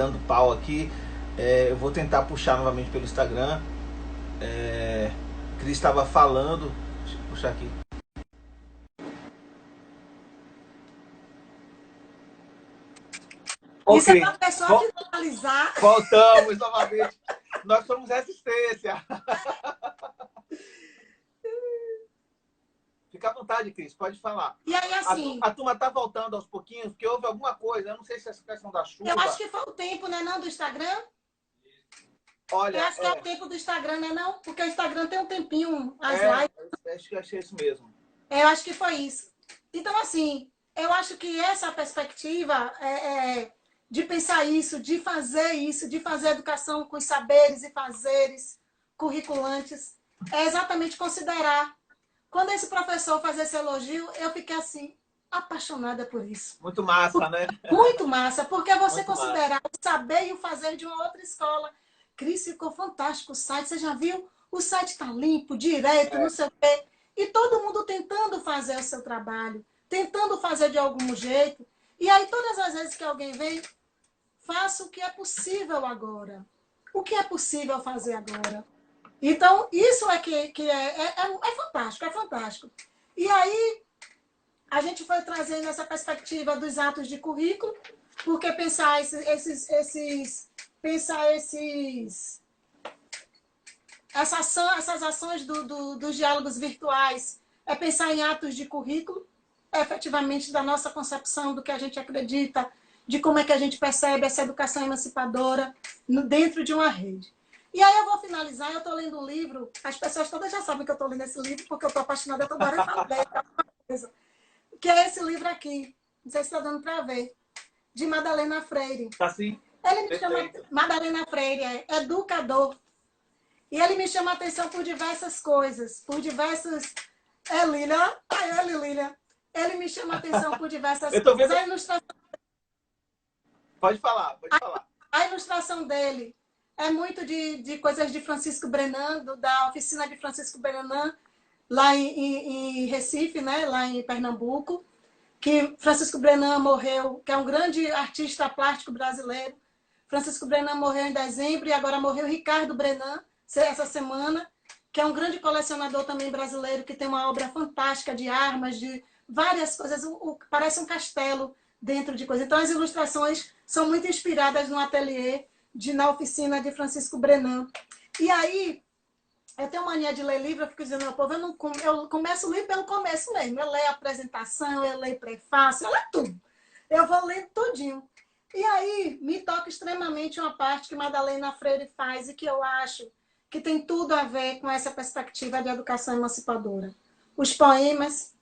dando pau aqui. Eu vou tentar puxar novamente pelo Instagram. Cris estava falando. Deixa eu puxar aqui. Isso Ok, é para a pessoa finalizar. voltamos novamente. Nós somos resistência. Fica à vontade, Cris, pode falar. E aí, assim, A turma está voltando aos pouquinhos, porque houve alguma coisa. Eu não sei se é essa questão da eu acho chuva. que foi o tempo, né, não, do Instagram? Eu Olha, acho que é o tempo do Instagram, né, não? Porque o Instagram tem um tempinho, as é, lives. acho que achei isso mesmo. Eu acho que foi isso. Então, assim, eu acho que essa perspectiva de pensar isso, de fazer educação com os saberes e fazeres curriculantes, é exatamente considerar. Quando esse professor faz esse elogio, eu fiquei assim, apaixonada por isso. Muito massa, né? Muito massa, porque você Muito massa. considerar o saber e o fazer de uma outra escola. Cris, ficou fantástico o site. Você já viu? O site está limpo, direito, não É, sei o quê. E todo mundo tentando fazer o seu trabalho, tentando fazer de algum jeito. E aí, todas as vezes que alguém vem, faça o que é possível agora. O que é possível fazer agora? Então, isso é que é fantástico, é fantástico. E aí, a gente foi trazendo essa perspectiva dos atos de currículo, porque pensar essas ações dos diálogos virtuais é pensar em atos de currículo, efetivamente da nossa concepção do que a gente acredita, de como é que a gente percebe essa educação emancipadora dentro de uma rede. E aí eu vou finalizar, eu estou lendo um livro, as pessoas todas já sabem que eu estou lendo esse livro, porque eu estou apaixonada toda hora eu falo dele, que é esse livro aqui, não sei se está dando para ver, de Madalena Freire. tá sim? Ele me chama, Perfeito. Madalena Freire é educador, e ele me chama a atenção por diversas coisas, por diversos... É Lília, ai, Lília. Ele me chama a atenção por diversas Eu tô coisas. vendo. Pode falar, pode falar. A ilustração dele é muito de coisas de Francisco Brenan, da oficina de Francisco Brenan, lá em Recife, né, lá em Pernambuco, que Francisco Brenan morreu, que é um grande artista plástico brasileiro. Francisco Brenan morreu em dezembro e agora morreu Ricardo Brenan, essa semana, que é um grande colecionador também brasileiro, que tem uma obra fantástica de armas, de várias coisas, parece um castelo dentro de coisas. Então, as ilustrações são muito inspiradas no ateliê, na oficina de Francisco Brenan. E aí, eu tenho mania de ler livro, eu fico dizendo, meu povo, eu começo a ler pelo começo mesmo. Eu leio a apresentação, eu leio prefácio, eu leio tudo. Eu vou lendo tudinho. E aí, me toca extremamente uma parte que Madalena Freire faz e que eu acho que tem tudo a ver com essa perspectiva de educação emancipadora. Os poemas,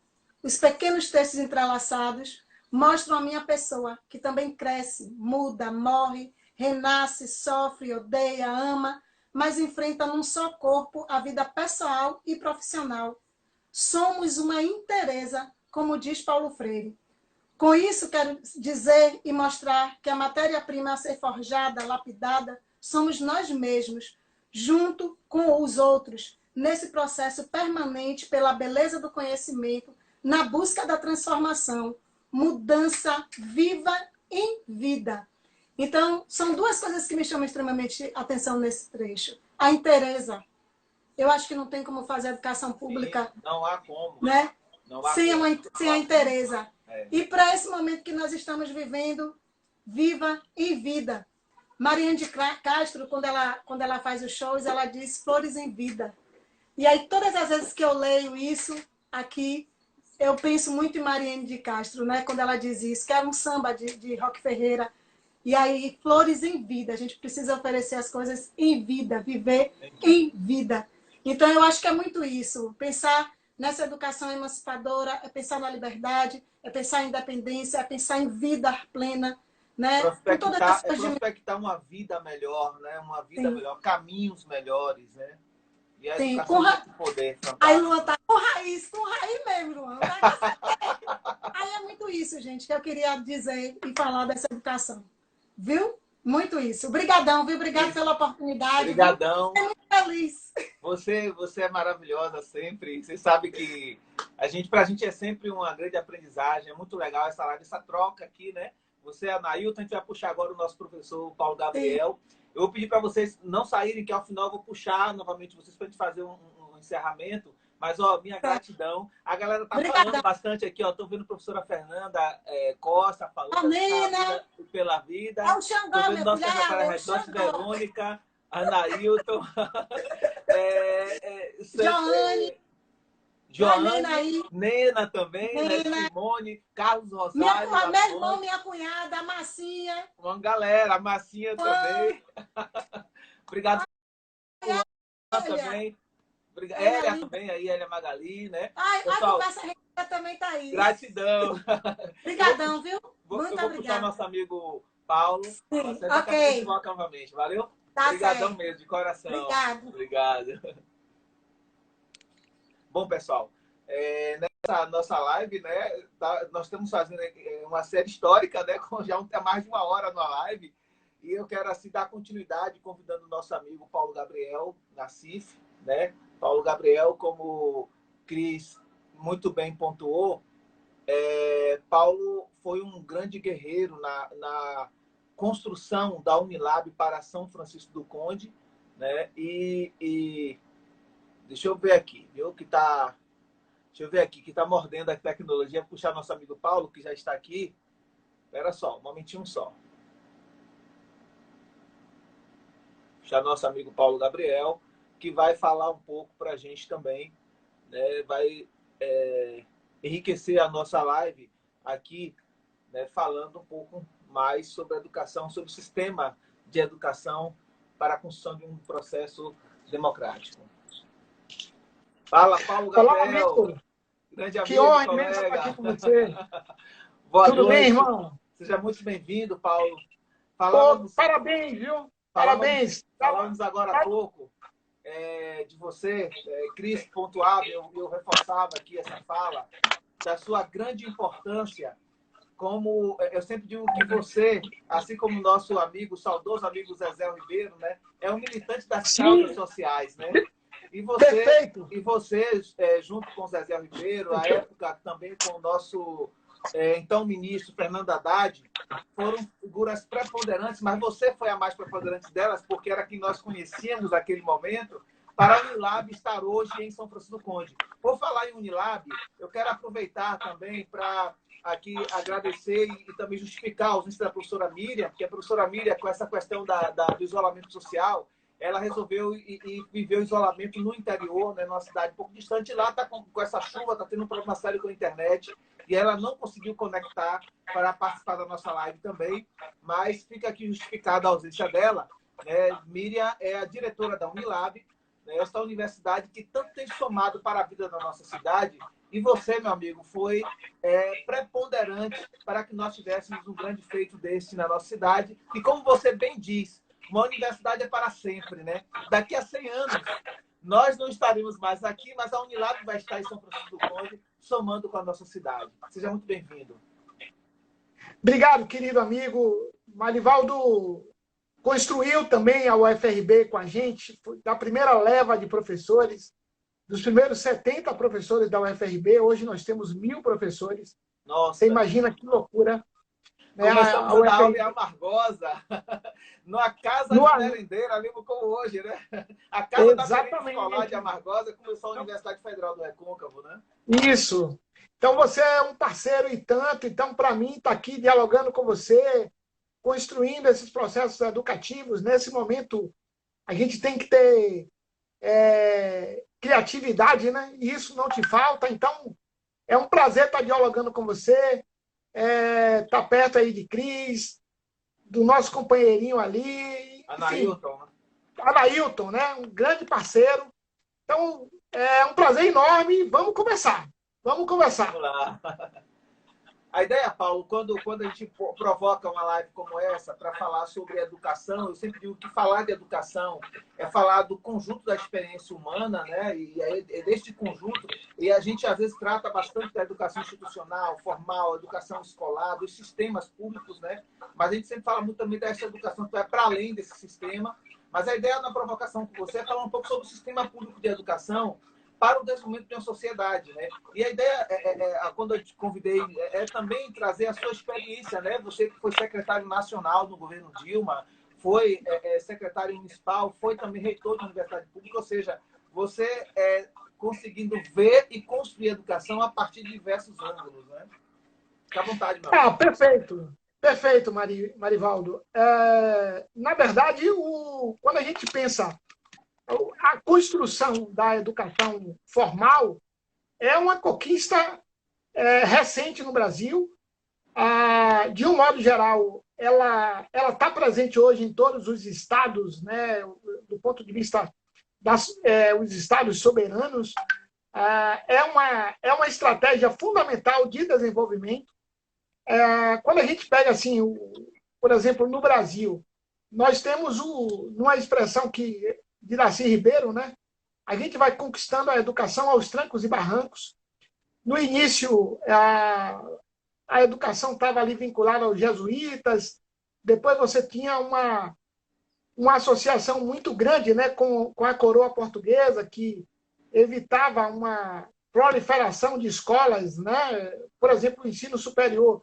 os pequenos textos entrelaçados, mostram a minha pessoa, que também cresce, muda, morre, renasce, sofre, odeia, ama, mas enfrenta num só corpo a vida pessoal e profissional. Somos uma inteireza, como diz Paulo Freire. Com isso, quero dizer e mostrar que a matéria-prima a ser forjada, lapidada, somos nós mesmos, junto com os outros, nesse processo permanente pela beleza do conhecimento, na busca da transformação, mudança viva em vida. Então, são duas coisas que me chamam extremamente atenção nesse trecho. A inteireza. Eu acho que não tem como fazer educação pública, Sim, não há como. né? Não há sem, como. sem a inteireza. É. E para esse momento que nós estamos vivendo, viva em vida. Mariane de Castro, quando ela faz os shows, ela diz flores em vida. E aí, todas as vezes que eu leio isso aqui, eu penso muito em Mariane de Castro, né? Quando ela diz isso, que era um samba de Roque Ferreira. E aí, flores em vida. A gente precisa oferecer as coisas em vida, viver em vida. Então, eu acho que é muito isso. Pensar nessa educação emancipadora é pensar na liberdade, é pensar em independência, é pensar em vida plena, né? Com todas as suas dimensões. Prospectar uma vida melhor, né? Uma vida melhor, caminhos melhores, né? E a Sim, educação tem esse poder aí fantástico. Luan tá com raiz mesmo, Luan. Aí é muito isso, gente, que eu queria dizer e falar dessa educação. Viu? Muito isso. Obrigadão, viu? Obrigado pela oportunidade, viu? Obrigadão. Fiquei muito feliz. Você é maravilhosa sempre. Você sabe que pra gente é sempre uma grande aprendizagem. É muito legal essa live, essa troca aqui, né? você é a Nailton, a gente vai puxar agora o nosso professor Paulo Gabriel. Eu vou pedir para vocês não saírem, que ao final eu vou puxar novamente vocês para a gente fazer um encerramento. Mas, ó, minha gratidão. A galera tá falando bastante aqui, ó. Tô vendo a professora Fernanda Costa falando pela vida. É o Xangô, tô vendo nossa secretária Redote, Verônica, Anailton. Joane, Nena também, Nena. Né? Simone, Carlos Rosário. Meu irmão, minha cunhada, a Massinha. Uma galera, a Massinha também. Obrigado. Também. Elia também, aí, Elia Magali, né? Ai, pessoal, a conversa rica também tá aí. Gratidão. Obrigadão, viu? Muito obrigado. Vou puxar nosso amigo Paulo. Ok. Novamente. Valeu? Tá Obrigadão mesmo, de coração. Obrigado. Bom, pessoal, nessa nossa live, né, nós estamos fazendo uma série histórica, né, com já mais de 1 hora na live, e eu quero, assim, dar continuidade convidando o nosso amigo Paulo Gabriel, na CIF, né? Paulo Gabriel, como Cris muito bem pontuou, Paulo foi um grande guerreiro na construção da Unilab para São Francisco do Conde, né? E deixa eu ver aqui, viu? Deixa eu ver aqui, que está mordendo a tecnologia. Vou puxar nosso amigo Paulo, que já está aqui. Espera só, um momentinho só. Puxar nosso amigo Paulo Gabriel, que vai falar um pouco para a gente também, né? Vai enriquecer a nossa live aqui, né? Falando um pouco mais sobre a educação, sobre o sistema de educação para a construção de um processo democrático. Fala, Paulo Gabriel. Olá, grande amigo, que honra imensa estar aqui com você. Boa Tudo noite. bem, irmão? Seja muito bem-vindo, Paulo. Parabéns, viu? Parabéns. Falamos agora há pouco de você, Cris pontuava, eu reforçava aqui essa fala, da sua grande importância, como eu sempre digo que você, assim como o nosso amigo, saudoso amigo Zezé Ribeiro, né, é um militante das causas sociais, né? E você junto com o Zezé Ribeiro, à época também com o nosso então ministro Fernando Haddad, foram figuras preponderantes, mas você foi a mais preponderante delas, porque era quem nós conhecíamos naquele momento, para a Unilab estar hoje em São Francisco do Conde. Por falar em Unilab, eu quero aproveitar também para aqui agradecer e também justificar a ausência da professora Miriam, porque a professora Miriam, com essa questão do isolamento social, ela resolveu e viveu isolamento no interior, né, numa cidade um pouco distante. Lá está com essa chuva, está tendo um problema sério com a internet, e ela não conseguiu conectar para participar da nossa live também, mas fica aqui justificada a ausência dela. Miriam é a diretora da Unilab, né, essa universidade que tanto tem somado para a vida da nossa cidade, e você, meu amigo, foi preponderante para que nós tivéssemos um grande feito desse na nossa cidade. E como você bem diz, uma universidade é para sempre, né? Daqui a 100 anos, nós não estaremos mais aqui, mas a Unilab vai estar em São Francisco do Conde, somando com a nossa cidade. Seja muito bem-vindo. Obrigado, querido amigo. Marivaldo construiu também a UFRB com a gente, da primeira leva de professores, dos primeiros 70 professores da UFRB. Hoje nós temos 1000 professores. Nossa. Você imagina que loucura. Começamos a dar aula em Amargosa, numa casa de merendeira, ali como hoje, né? A casa da merenda escolar de Amargosa começou a Universidade Federal do Recôncavo, né? Isso. Então, você é um parceiro e tanto. Então, para mim, estar aqui dialogando com você, construindo esses processos educativos, nesse momento, a gente tem que ter criatividade, né? E isso não te falta. Então, é um prazer estar dialogando com você. Tá perto aí de Cris, do nosso companheirinho ali. Anailton, né? Um grande parceiro. Então, é um prazer enorme. Vamos conversar. Vamos conversar. Vamos lá. A ideia, Paulo, quando a gente provoca uma live como essa para falar sobre educação, eu sempre digo que falar de educação é falar do conjunto da experiência humana, né? E é deste conjunto, e a gente às vezes trata bastante da educação institucional, formal, educação escolar, dos sistemas públicos, né? Mas a gente sempre fala muito também dessa educação que vai para além desse sistema. Mas a ideia da provocação com você é falar um pouco sobre o sistema público de educação, para o desenvolvimento de uma sociedade, né? E a ideia, quando eu te convidei, é também trazer a sua experiência, né? Você que foi secretário nacional no governo Dilma, foi secretário municipal, foi também reitor de universidade pública, ou seja, você conseguindo ver e construir educação a partir de diversos ângulos, né? Fica à vontade, meu amigo. Perfeito. Perfeito, Marivaldo. Na verdade, quando a gente pensa a construção da educação formal é uma conquista recente no Brasil. De um modo geral, ela está presente hoje em todos os estados, né, do ponto de vista dos estados soberanos. É uma estratégia fundamental de desenvolvimento. Quando a gente pega, assim, por exemplo, no Brasil, nós temos uma expressão de Darcy Ribeiro, né? A gente vai conquistando a educação aos trancos e barrancos. No início, a educação estava ali vinculada aos jesuítas, depois você tinha uma associação muito grande, né, com a coroa portuguesa, que evitava uma proliferação de escolas, né? Por exemplo, o ensino superior,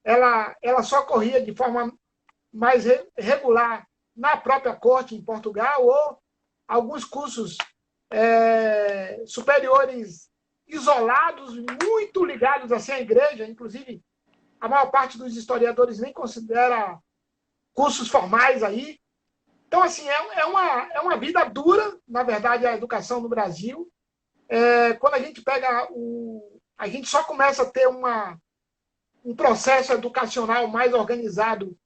ela só ocorria de forma mais regular na própria corte em Portugal, ou alguns cursos superiores isolados, muito ligados assim, à igreja. Inclusive, a maior parte dos historiadores nem considera cursos formais aí. Então, assim, é uma vida dura, na verdade, a educação no Brasil. Quando a gente pega a gente só começa a ter um processo educacional mais organizado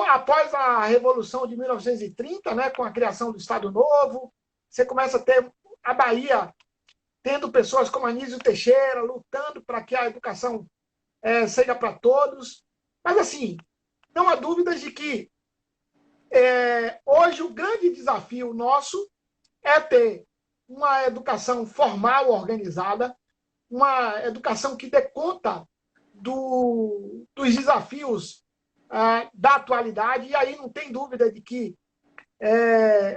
após a Revolução de 1930, né, com a criação do Estado Novo. Você começa a ter a Bahia tendo pessoas como Anísio Teixeira lutando para que a educação seja para todos. Mas, assim, não há dúvidas de que hoje o grande desafio nosso é ter uma educação formal organizada, uma educação que dê conta dos desafios da atualidade. E aí não tem dúvida de que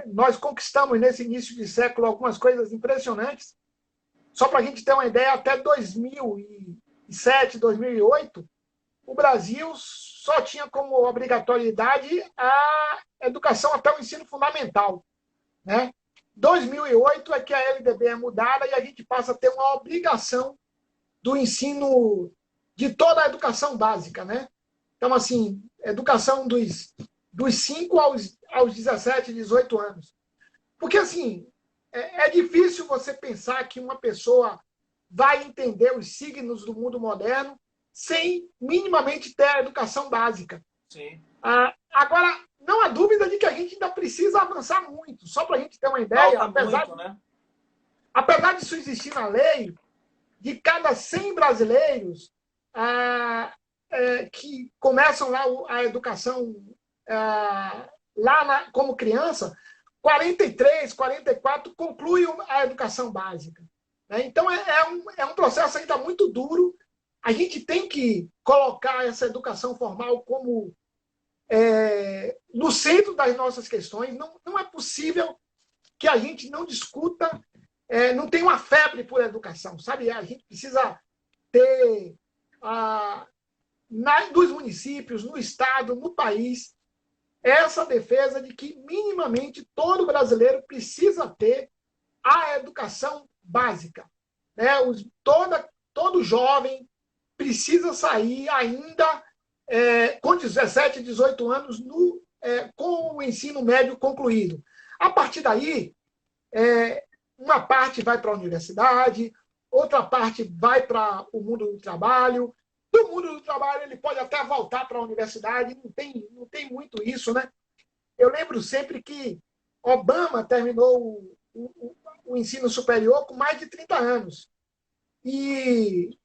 nós conquistamos nesse início de século algumas coisas impressionantes. Só para a gente ter uma ideia, até 2007, 2008, o Brasil só tinha como obrigatoriedade a educação até o ensino fundamental, né? 2008 é que a LDB é mudada e a gente passa a ter uma obrigação do ensino de toda a educação básica, né? Então, assim, educação dos 5 aos 17, 18 anos. Porque, assim, é difícil você pensar que uma pessoa vai entender os signos do mundo moderno sem minimamente ter a educação básica. Sim. Agora, não há dúvida de que a gente ainda precisa avançar muito. Só para a gente ter uma ideia, apesar disso existir na lei, de cada 100 brasileiros que começam lá a educação como criança, 43, 44 concluem a educação básica. Então, é um processo ainda muito duro. A gente tem que colocar essa educação formal como no centro das nossas questões. Não é possível que a gente não discuta, não tenha uma febre por educação, sabe? A gente precisa ter, nos municípios, no Estado, no país, essa defesa de que minimamente todo brasileiro precisa ter a educação básica, né? Todo jovem precisa sair ainda com 17, 18 anos com o ensino médio concluído. A partir daí, uma parte vai para a universidade, outra parte vai para o mundo do trabalho. Do mundo do trabalho, ele pode até voltar para a universidade, não tem muito isso, né? Eu lembro sempre que Obama terminou o ensino superior com mais de 30 anos. E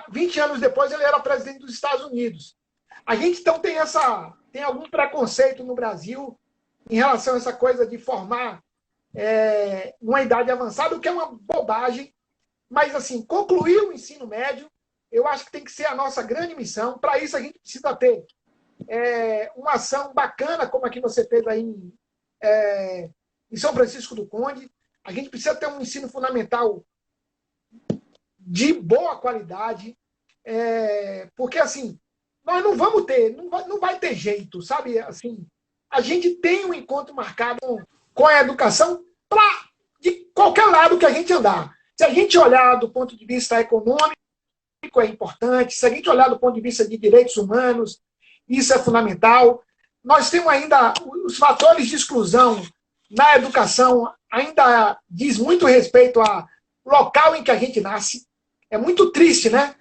20 anos depois ele era presidente dos Estados Unidos. A gente, então, tem algum preconceito no Brasil em relação a essa coisa de formar uma idade avançada, o que é uma bobagem. Mas, assim, concluir o ensino médio, eu acho que tem que ser a nossa grande missão. Para isso, a gente precisa ter uma ação bacana, como a que você fez aí em São Francisco do Conde. A gente precisa ter um ensino fundamental de boa qualidade, porque, assim, nós não vamos ter, não vai ter jeito, sabe? Assim, a gente tem um encontro marcado com a educação de qualquer lado que a gente andar. Se a gente olhar do ponto de vista econômico, é importante. Se a gente olhar do ponto de vista de direitos humanos, isso é fundamental. Nós temos ainda os fatores de exclusão na educação, ainda diz muito respeito ao local em que a gente nasce. É muito triste, né?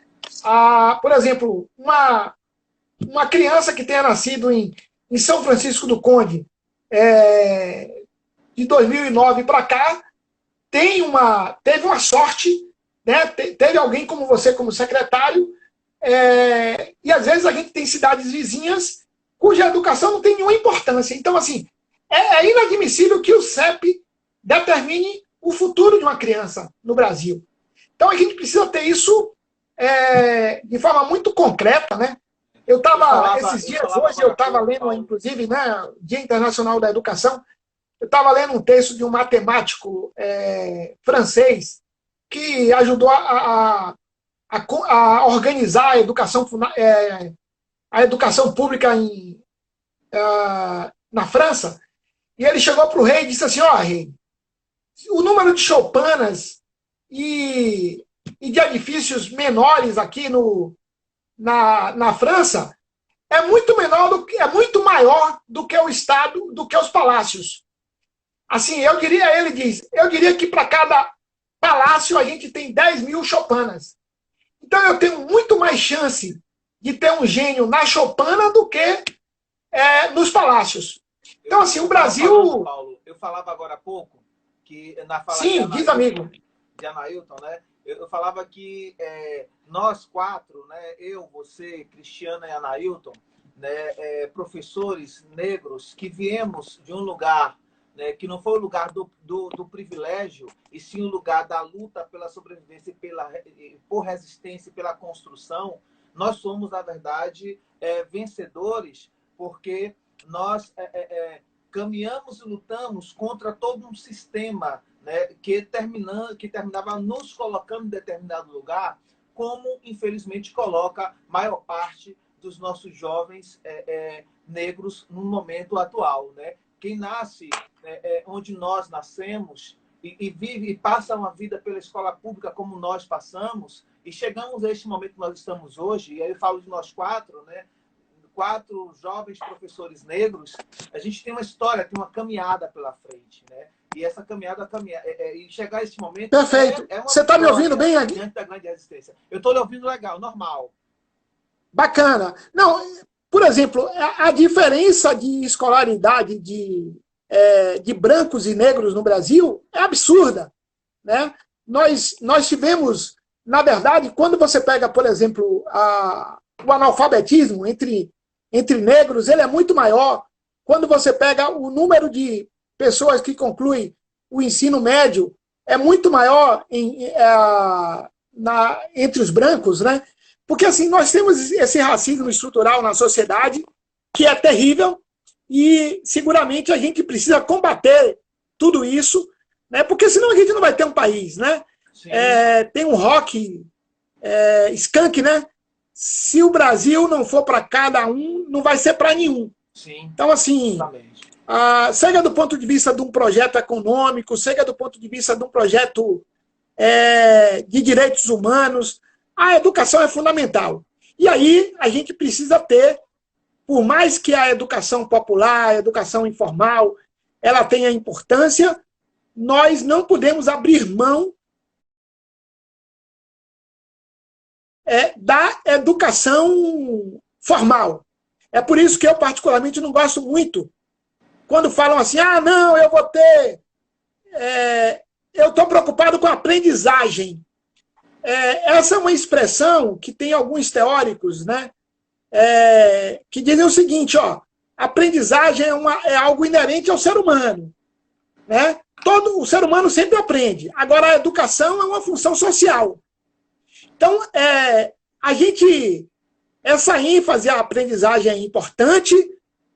Por exemplo, uma criança que tenha nascido em São Francisco do Conde, de 2009 para cá, teve uma sorte, né? Teve alguém como você, como secretário, e às vezes a gente tem cidades vizinhas cuja educação não tem nenhuma importância. Então, assim, é inadmissível que o CEP determine o futuro de uma criança no Brasil. Então, a gente precisa ter isso de forma muito concreta, né? Esses dias, hoje, eu estava lendo, inclusive, né, Dia Internacional da Educação, eu estava lendo um texto de um matemático francês que ajudou a organizar a educação pública na França, e ele chegou para o rei e disse assim: ó, rei, o número de choupanas e de edifícios menores aqui na França é muito maior do que o Estado, do que os palácios. Assim, ele diz, eu diria que para cada palácio a gente tem 10 mil choupanas. Então eu tenho muito mais chance de ter um gênio na choupana do que nos palácios. Então, assim, o Brasil... Paulo, eu falava agora há pouco que na fala Sim, diz, amigo. De Anailton, né? Eu falava que nós quatro, né, eu, você, Cristiana e Anailton, né, professores negros que viemos de um lugar, né, que não foi o lugar do privilégio, e sim o lugar da luta pela sobrevivência, por resistência e pela construção, nós somos, na verdade, vencedores, porque nós caminhamos e lutamos contra todo um sistema, né, que terminava nos colocando em determinado lugar, como, infelizmente, coloca a maior parte dos nossos jovens negros no momento atual. Né? Quem nasce onde nós nascemos e vive e passa uma vida pela escola pública como nós passamos, e chegamos a este momento que nós estamos hoje, e aí eu falo de nós quatro, né? 4 jovens professores negros, a gente tem uma história, tem uma caminhada pela frente, né? E essa caminhada e chegar a esse momento... Perfeito. Você está me ouvindo bem aqui? Diante da grande resistência. Eu estou lhe ouvindo legal, normal. Bacana. Não, por exemplo, a diferença de escolaridade de brancos e negros no Brasil é absurda, né? Nós tivemos, na verdade, quando você pega, por exemplo, o analfabetismo entre negros, ele é muito maior. Quando você pega o número de pessoas que concluem o ensino médio, é muito maior entre os brancos, né? Porque, assim, nós temos esse racismo estrutural na sociedade, que é terrível, e seguramente a gente precisa combater tudo isso, né? Porque senão a gente não vai ter um país, né? Tem um rock, skunk, né? Se o Brasil não for para cada um, não vai ser para nenhum. Sim, então, assim, seja do ponto de vista de um projeto econômico, seja do ponto de vista de um projeto de direitos humanos, a educação é fundamental. E aí a gente precisa ter, por mais que a educação popular, a educação informal, ela tenha importância, nós não podemos abrir mão da educação formal. É por isso que eu, particularmente, não gosto muito quando falam assim, não, eu vou ter... eu estou preocupado com a aprendizagem. Essa é uma expressão que tem alguns teóricos, né, que dizem o seguinte, ó, aprendizagem é algo inerente ao ser humano. Né? O ser humano sempre aprende. Agora, a educação é uma função social. Então, essa ênfase à aprendizagem é importante,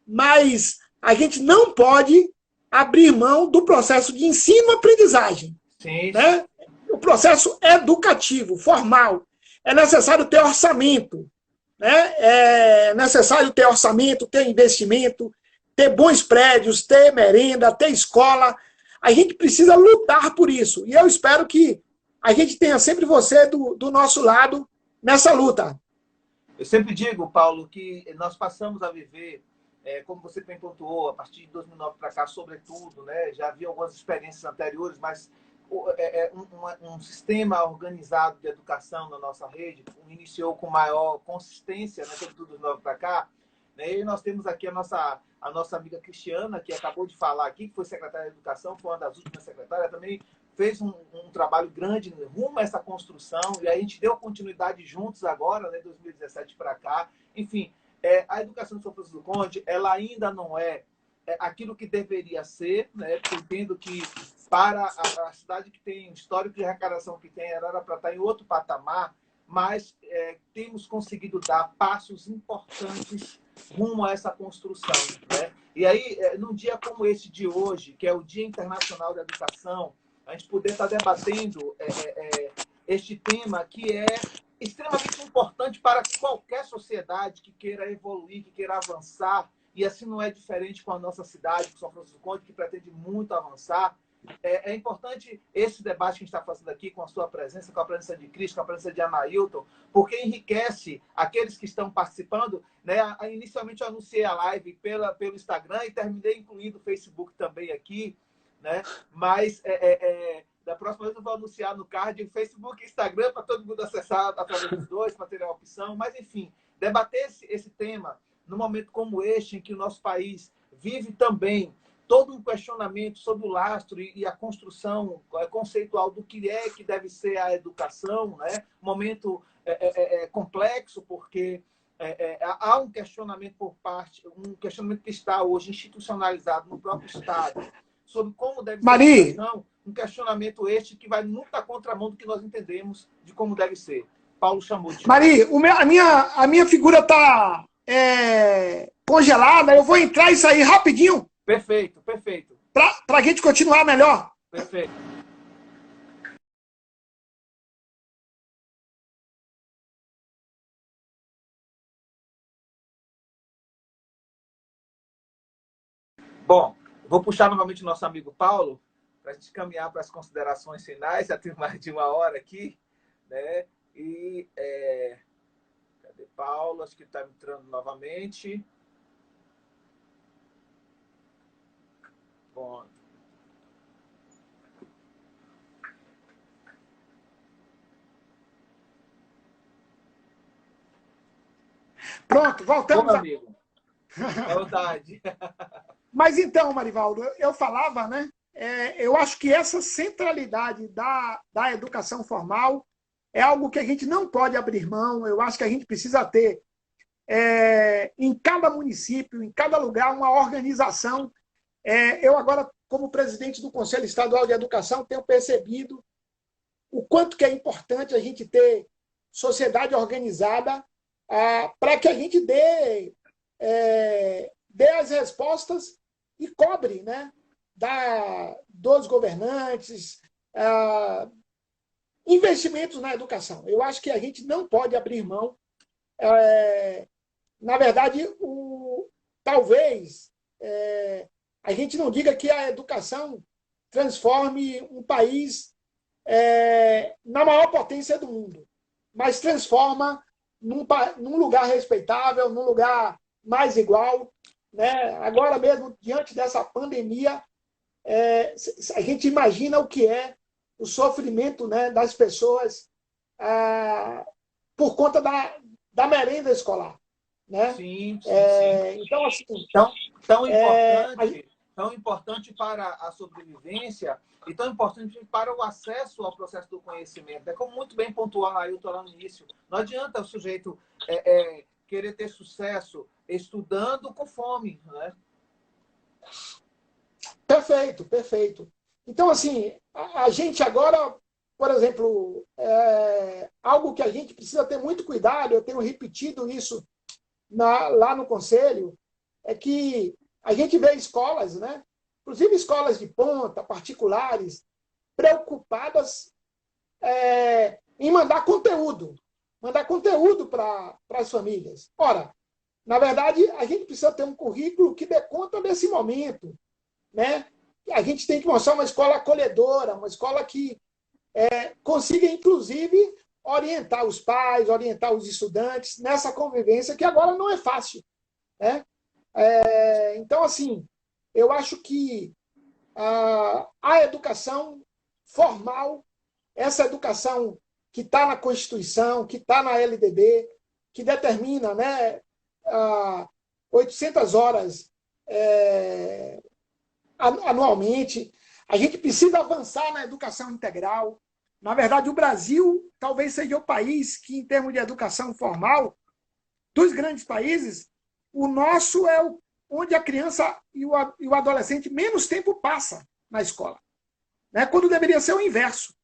mas a gente não pode abrir mão do processo de ensino-aprendizagem, Sim. né? O processo educativo, formal. É necessário ter orçamento, né? É necessário ter orçamento, ter investimento, ter bons prédios, ter merenda, ter escola. A gente precisa lutar por isso. E eu espero que a gente tenha sempre você do nosso lado nessa luta. Eu sempre digo, Paulo, que nós passamos a viver, como você bem pontuou, a partir de 2009 para cá, sobretudo, né? Já havia algumas experiências anteriores, mas um sistema organizado de educação na nossa rede iniciou com maior consistência, né, de 2009 para cá, né? E nós temos aqui a nossa amiga Cristiana, que acabou de falar aqui, que foi secretária de Educação, foi uma das últimas secretárias, também fez um trabalho grande rumo a essa construção, e a gente deu continuidade juntos agora, né, 2017 para cá. Enfim, a educação de São Francisco do Conde, ela ainda não é aquilo que deveria ser, né? Eu entendo que para a cidade que tem o histórico de arrecadação que tem, ela era para estar em outro patamar, mas temos conseguido dar passos importantes rumo a essa construção, né? E aí, num dia como esse de hoje, que é o Dia Internacional da Educação, a gente poder estar debatendo este tema que é extremamente importante para qualquer sociedade que queira evoluir, que queira avançar, e assim não é diferente com a nossa cidade, com São Francisco do Conde, que pretende muito avançar. É importante esse debate que a gente está fazendo aqui, com a sua presença, com a presença de Cris, com a presença de Anailton, porque enriquece aqueles que estão participando, né? Inicialmente eu anunciei a live pelo Instagram e terminei incluindo o Facebook também aqui, né? Mas da próxima vez eu vou anunciar no card o Facebook e Instagram para todo mundo acessar através dos dois, para ter a opção. Mas, enfim, debater esse tema num momento como este, em que o nosso país vive também todo um questionamento sobre o lastro e a construção conceitual do que deve ser a educação, né? Momento complexo, porque há um questionamento um questionamento que está hoje institucionalizado no próprio Estado sobre como deve ser a educação, um questionamento este que vai muito à contramão do que nós entendemos de como deve ser. Paulo chamou de... Mari, a minha figura está congelada, eu vou entrar e sair rapidinho. Perfeito, perfeito. Para a gente continuar melhor. Perfeito. Bom, vou puxar novamente o nosso amigo Paulo, para a gente caminhar para as considerações finais, já tem mais de uma hora aqui, né? E cadê Paulo? Acho que está entrando novamente. Bom. Pronto, voltamos. Bom, amigo. Saudade. Mas então, Marivaldo, eu falava, né? Eu acho que essa centralidade da educação formal é algo que a gente não pode abrir mão. Eu acho que a gente precisa ter em cada município, em cada lugar, uma organização. Eu agora, como presidente do Conselho Estadual de Educação, tenho percebido o quanto que é importante a gente ter sociedade organizada para que a gente dê as respostas e cobre, né, dos governantes, investimentos na educação. Eu acho que a gente não pode abrir mão. Na verdade, talvez a gente não diga que a educação transforme um país na maior potência do mundo, mas transforma num lugar respeitável, num lugar mais igual, né? Agora mesmo, diante dessa pandemia, a gente imagina o que é o sofrimento, né, das pessoas por conta da merenda escolar, né? Sim. Então, assim, tão importante para a sobrevivência e tão importante para o acesso ao processo do conhecimento. É como muito bem pontuou a Ailton lá no início. Não adianta o sujeito querer ter sucesso estudando com fome, né? Perfeito, perfeito. Então, assim, a gente agora, por exemplo, algo que a gente precisa ter muito cuidado, eu tenho repetido isso lá no Conselho, é que a gente vê escolas, né, inclusive escolas de ponta, particulares, preocupadas em mandar conteúdo para as famílias. Ora, na verdade, a gente precisa ter um currículo que dê conta desse momento, né? A gente tem que mostrar uma escola acolhedora, uma escola que consiga, inclusive, orientar os pais, orientar os estudantes nessa convivência que agora não é fácil, né? Então, assim, eu acho que a educação formal, essa educação que está na Constituição, que está na LDB, que determina, né, 800 horas anualmente. A gente precisa avançar na educação integral. Na verdade, o Brasil talvez seja o país que, em termos de educação formal, dos grandes países, o nosso é onde a criança e o adolescente menos tempo passa na escola, né? Quando deveria ser o inverso,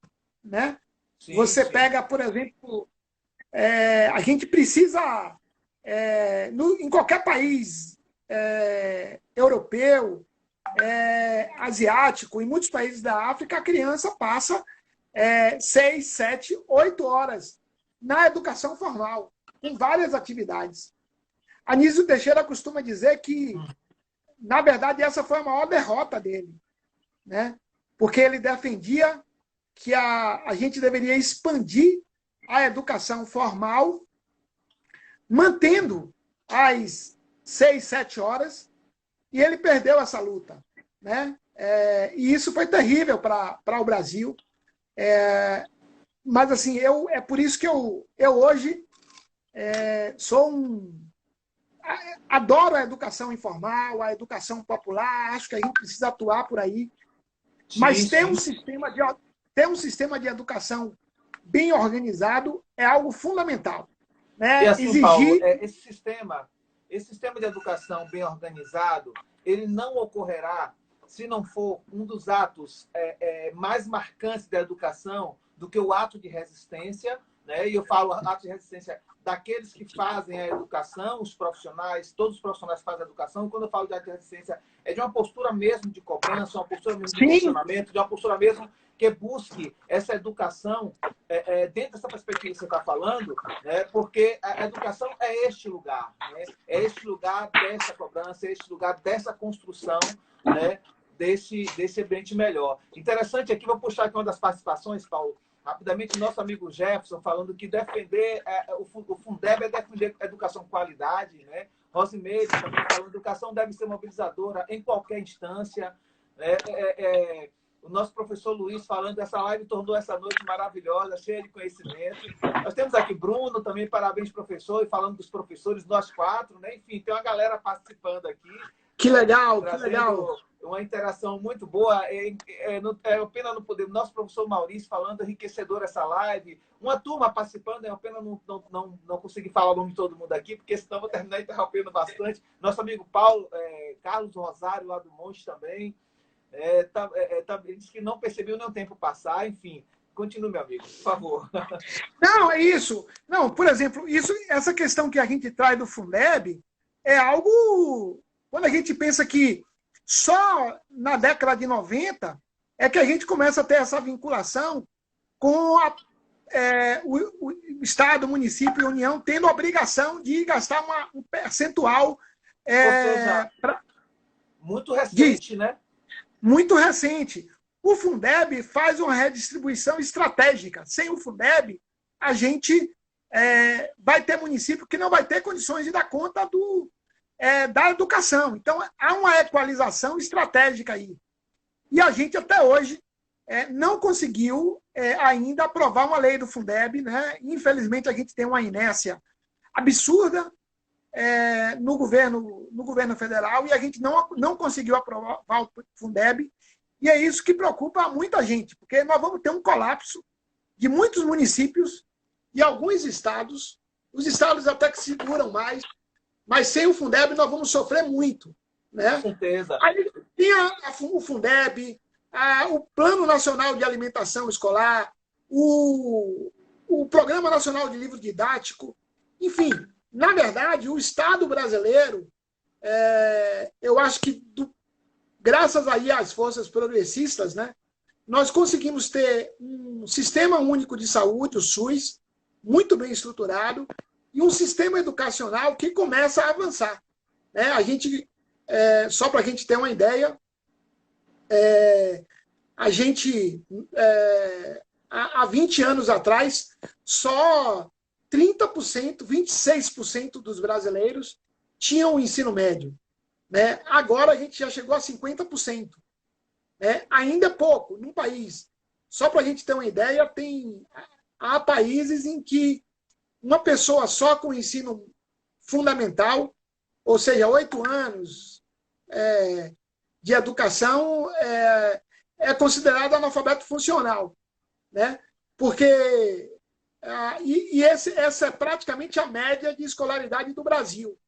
né? Sim, você sim. Pega, por exemplo, a gente precisa, em qualquer país europeu, asiático, em muitos países da África, a criança passa 6, 7, 8 horas na educação formal, com várias atividades. Anísio Teixeira costuma dizer que, na verdade, essa foi a maior derrota dele, né? Porque ele defendia que a gente deveria expandir a educação formal, mantendo as 6, 7 horas, e ele perdeu essa luta, né? E isso foi terrível para o Brasil. Mas, assim, é por isso que eu hoje adoro a educação informal, a educação popular, acho que a gente precisa atuar por aí. Sim, mas sim. Ter um sistema de educação bem organizado é algo fundamental, né? E assim, exigir... Paulo, esse sistema de educação bem organizado, ele não ocorrerá se não for um dos atos mais marcantes da educação do que o ato de resistência, né? E eu falo ato de resistência daqueles que fazem a educação, os profissionais, todos os profissionais fazem a educação, e quando eu falo de ato de resistência, é de uma postura mesmo de cobrança, uma postura mesmo de questionamento, de uma postura mesmo que busque essa educação dentro dessa perspectiva que você está falando, né? Porque a educação é este lugar, né? É este lugar dessa cobrança, é este lugar dessa construção, né? Desse ambiente melhor. Interessante aqui, vou puxar aqui uma das participações, Paulo, rapidamente, nosso amigo Jefferson falando que defender o Fundeb é defender educação com qualidade, né? Rosimeire também falando que a educação deve ser mobilizadora em qualquer instância. O nosso professor Luiz falando essa live tornou essa noite maravilhosa, cheia de conhecimento. Nós temos aqui Bruno também, parabéns, professor, e falando dos professores, nós 4, né? Enfim, tem uma galera participando aqui. Que legal, que legal. Uma interação muito boa. É pena não poder. Nosso professor Maurício falando, enriquecedor essa live. Uma turma participando, é uma pena não conseguir falar o nome de todo mundo aqui, porque senão vou terminar interrompendo bastante. Nosso amigo Paulo, Carlos Rosário, lá do Monte também. Ele disse que não percebeu nem o tempo passar. Enfim, continue, meu amigo, por favor. Não, é isso. Não, por exemplo, essa questão que a gente traz do Fundeb é algo... Quando a gente pensa que só na década de 90 é que a gente começa a ter essa vinculação com o Estado, o município e a União tendo a obrigação de gastar um percentual... Ou seja, muito recente, né? Muito recente. O Fundeb faz uma redistribuição estratégica. Sem o Fundeb, a gente vai ter município que não vai ter condições de dar conta da educação. Então, há uma equalização estratégica aí. E a gente, até hoje, não conseguiu ainda aprovar uma lei do Fundeb, né? Infelizmente, a gente tem uma inércia absurda no governo federal e a gente não conseguiu aprovar o Fundeb. E é isso que preocupa muita gente, porque nós vamos ter um colapso de muitos municípios e alguns estados, os estados até que seguram mais, mas sem o Fundeb nós vamos sofrer muito, né? Com certeza. Aí tinha o Fundeb, o Plano Nacional de Alimentação Escolar, o Programa Nacional de Livro Didático, enfim, na verdade, o Estado brasileiro, eu acho que graças aí às forças progressistas, né, nós conseguimos ter um sistema único de saúde, o SUS, muito bem estruturado, e um sistema educacional que começa a avançar. Né? A gente, só para a gente ter uma ideia, a gente, há 20 anos atrás, só 30%, 26% dos brasileiros tinham o ensino médio. Né? Agora a gente já chegou a 50%. Né? Ainda é pouco num país. Só para a gente ter uma ideia, há países em que uma pessoa só com ensino fundamental, ou seja, 8 anos de educação, é considerado analfabeto funcional. Né? Porque essa é praticamente a média de escolaridade do Brasil.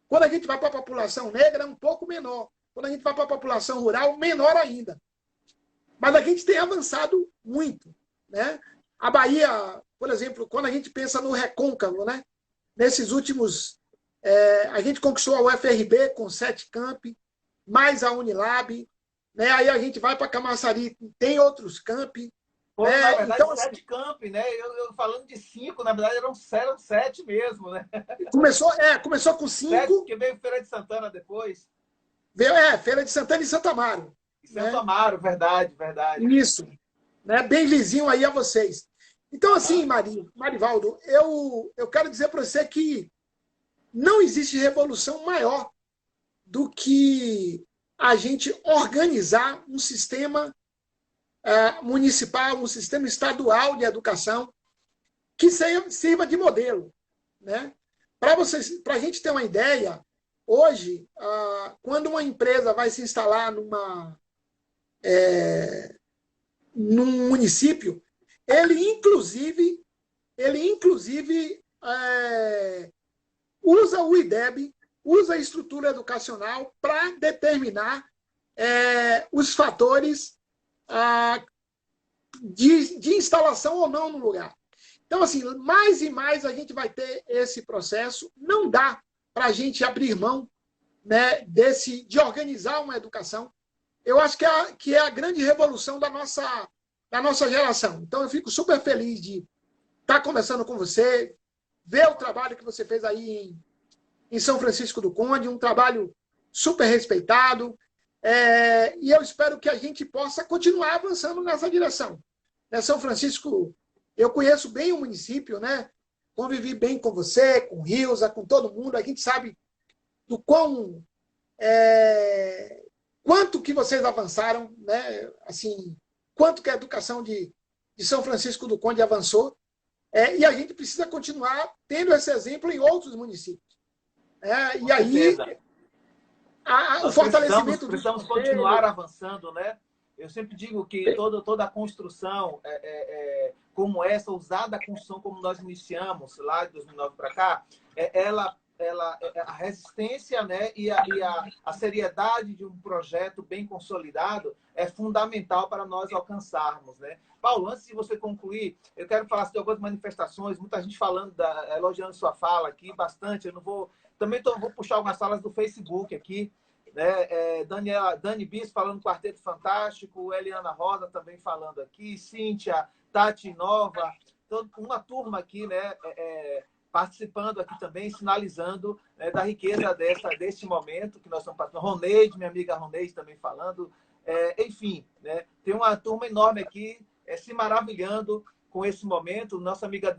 Quando a gente vai para a população negra, é um pouco menor. Quando a gente vai para a população rural, menor ainda. Mas a gente tem avançado muito. Né? A Bahia, por exemplo, quando a gente pensa no recôncavo, né? Nesses últimos... a gente conquistou a UFRB com 7 campi, mais a Unilab. Né? Aí a gente vai para Camaçari, tem outros campi. Pô, na verdade, então, 7 campi, né? Eu falando de 5, na verdade eram 7 mesmo, né? Começou com 5. 7, porque veio Feira de Santana depois. Feira de Santana e Santo Amaro. E Santo Amaro, verdade, verdade. Isso. Né? Bem vizinho aí a vocês. Então, assim, Marivaldo, eu quero dizer para você que não existe revolução maior do que a gente organizar um sistema municipal, um sistema estadual de educação que sirva de modelo. Né? Para a gente ter uma ideia, hoje, quando uma empresa vai se instalar num município, ele inclusive usa o IDEB, usa a estrutura educacional para determinar os fatores de instalação ou não no lugar. Então, assim, mais e mais a gente vai ter esse processo. Não dá para a gente abrir mão, né, de organizar uma educação. Eu acho que é a grande revolução da nossa geração. Então, eu fico super feliz de estar conversando com você, ver o trabalho que você fez aí em São Francisco do Conde, um trabalho super respeitado, e eu espero que a gente possa continuar avançando nessa direção. São Francisco, eu conheço bem o município, né? Convivi bem com você, com Rilza, com todo mundo, a gente sabe do quanto que vocês avançaram, né? Assim, quanto que a educação de São Francisco do Conde avançou, e a gente precisa continuar tendo esse exemplo em outros municípios. E aí, o fortalecimento... Precisamos continuar avançando, né? Eu sempre digo que toda a construção como essa, ousada construção como nós iniciamos lá de 2009 para cá, a resistência, né, e a seriedade de um projeto bem consolidado é fundamental para nós alcançarmos. Né? Paulo, antes de você concluir, eu quero falar sobre algumas manifestações, muita gente falando, elogiando sua fala aqui, bastante. Eu não vou... Também vou puxar algumas falas do Facebook aqui. Né? Dani Bis falando Quarteto Fantástico, Eliana Rosa também falando aqui, Cíntia, Tati Nova, uma turma aqui, né? Participando aqui também, sinalizando, né, da riqueza deste momento que nós estamos passando. Roneide, minha amiga Roneide também falando. Enfim, né? Tem uma turma enorme aqui se maravilhando com esse momento. Nossa amiga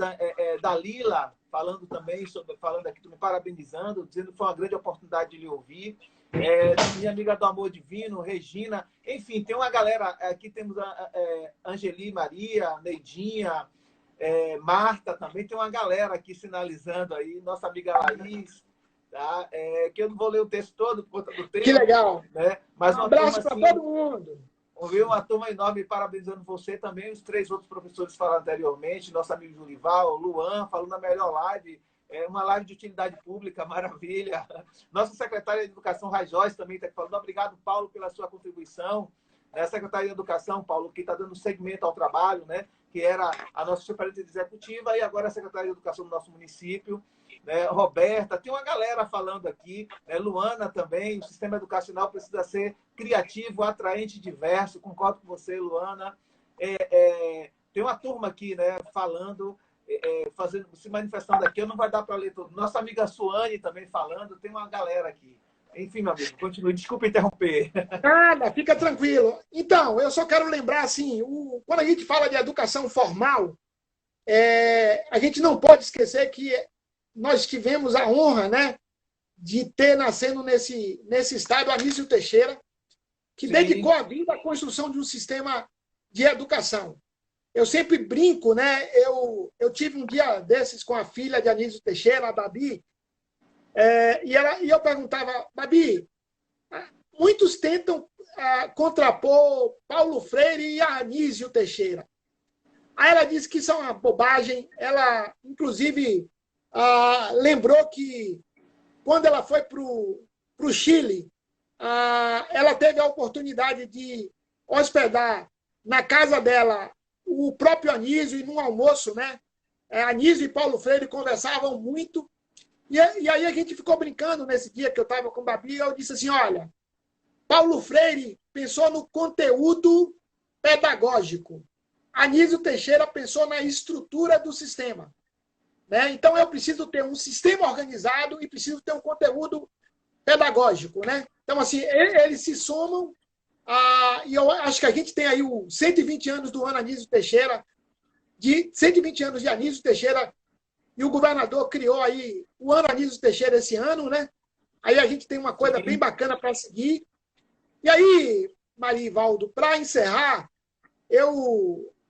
Dalila falando também, falando aqui, me parabenizando, dizendo que foi uma grande oportunidade de lhe ouvir. Minha amiga do Amor Divino, Regina. Enfim, tem uma galera. Aqui temos a Angeli Maria, Neidinha, Marta também. Tem uma galera aqui sinalizando aí. Nossa amiga Laís, tá? Que eu não vou ler o texto todo por conta do tempo. Que legal. Né? Mas um abraço para todo mundo. Ouviu uma turma enorme parabenizando você também, os 3 outros professores falaram anteriormente, nosso amigo Jurival, Luan, falando na melhor live, uma live de utilidade pública, maravilha. Nossa secretária de Educação, Rajóis, também está falando. Obrigado, Paulo, pela sua contribuição. A secretária de Educação, Paulo, que está dando segmento ao trabalho, né? Que era a nossa superintendente executiva e agora a secretária de Educação do nosso município. né? Roberta, tem uma galera falando aqui, né? Luana também, o sistema educacional precisa ser criativo, atraente e diverso, concordo com você, Luana. Tem uma turma aqui, né, falando, se manifestando aqui, eu não vai dar para ler tudo. Nossa amiga Suane também falando, tem uma galera aqui. Enfim, meu amigo, continue. Desculpa interromper. Nada, fica tranquilo. Então, eu só quero lembrar, assim, quando a gente fala de educação formal, a gente não pode esquecer que nós tivemos a honra, né, de ter nascendo nesse estado Anísio Teixeira, que Sim. dedicou a vida à construção de um sistema de educação. Eu sempre brinco, né? Eu tive um dia desses com a filha de Anísio Teixeira, a Babi, e eu perguntava, Babi, muitos tentam contrapor Paulo Freire e Anísio Teixeira. Aí ela disse que isso é uma bobagem. Ela, inclusive, lembrou que quando ela foi para o Chile, ela teve a oportunidade de hospedar na casa dela o próprio Anísio, e num almoço, né? Anísio e Paulo Freire conversavam muito. E aí a gente ficou brincando nesse dia que eu estava com o Babi, e eu disse assim, olha, Paulo Freire pensou no conteúdo pedagógico. Anísio Teixeira pensou na estrutura do sistema. Né? Então, eu preciso ter um sistema organizado e preciso ter um conteúdo pedagógico. Né? Então, assim, eles se somam, e eu acho que a gente tem aí os 120 anos do ano Anísio Teixeira, de 120 anos de Anísio Teixeira, e o governador criou aí o ano Anísio Teixeira esse ano, né? Aí a gente tem uma coisa bem bacana para seguir. E aí, Marivaldo, para encerrar,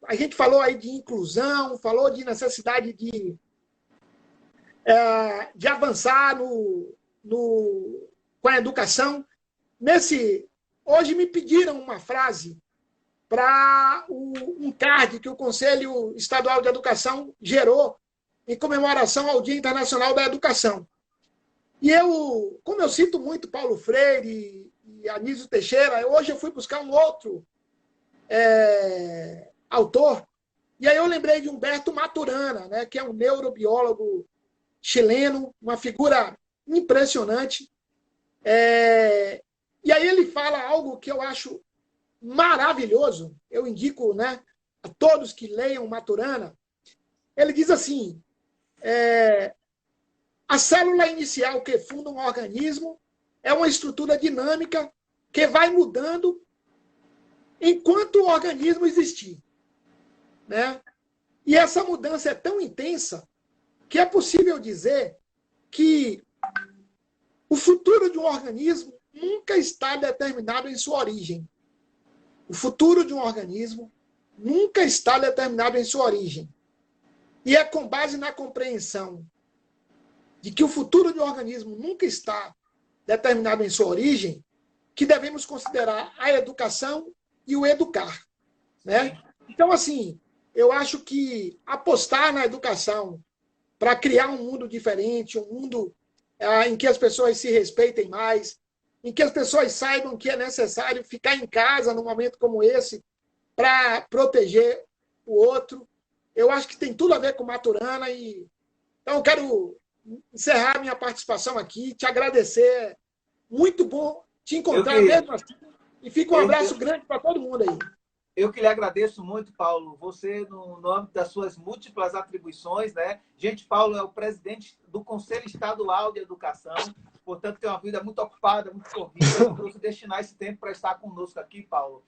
a gente falou aí de inclusão, falou de necessidade de avançar com a educação. Hoje me pediram uma frase para um card que o Conselho Estadual de Educação gerou em comemoração ao Dia Internacional da Educação. E como eu cito muito Paulo Freire e Anísio Teixeira, hoje eu fui buscar um outro autor, e aí eu lembrei de Humberto Maturana, né, que é um neurobiólogo chileno, uma figura impressionante. E aí ele fala algo que eu acho maravilhoso, eu indico, né, a todos que leiam Maturana. Ele diz assim, a célula inicial que funda um organismo é uma estrutura dinâmica que vai mudando enquanto o organismo existir. Né? E essa mudança é tão intensa que é possível dizer que o futuro de um organismo nunca está determinado em sua origem. O futuro de um organismo nunca está determinado em sua origem. E é com base na compreensão de que o futuro de um organismo nunca está determinado em sua origem que devemos considerar a educação e o educar. Né? Então, assim, eu acho que apostar na educação para criar um mundo diferente, um mundo em que as pessoas se respeitem mais, em que as pessoas saibam que é necessário ficar em casa num momento como esse para proteger o outro, eu acho que tem tudo a ver com Maturana. Então, eu quero encerrar minha participação aqui, te agradecer. Muito bom te encontrar mesmo assim. E fica um abraço grande para todo mundo aí. Eu que lhe agradeço muito, Paulo. Você, no âmbito das suas múltiplas atribuições, né? Gente, Paulo é o presidente do Conselho Estadual de Educação, portanto, tem uma vida muito ocupada, muito corrida. Eu trouxe destinar esse tempo para estar conosco aqui, Paulo.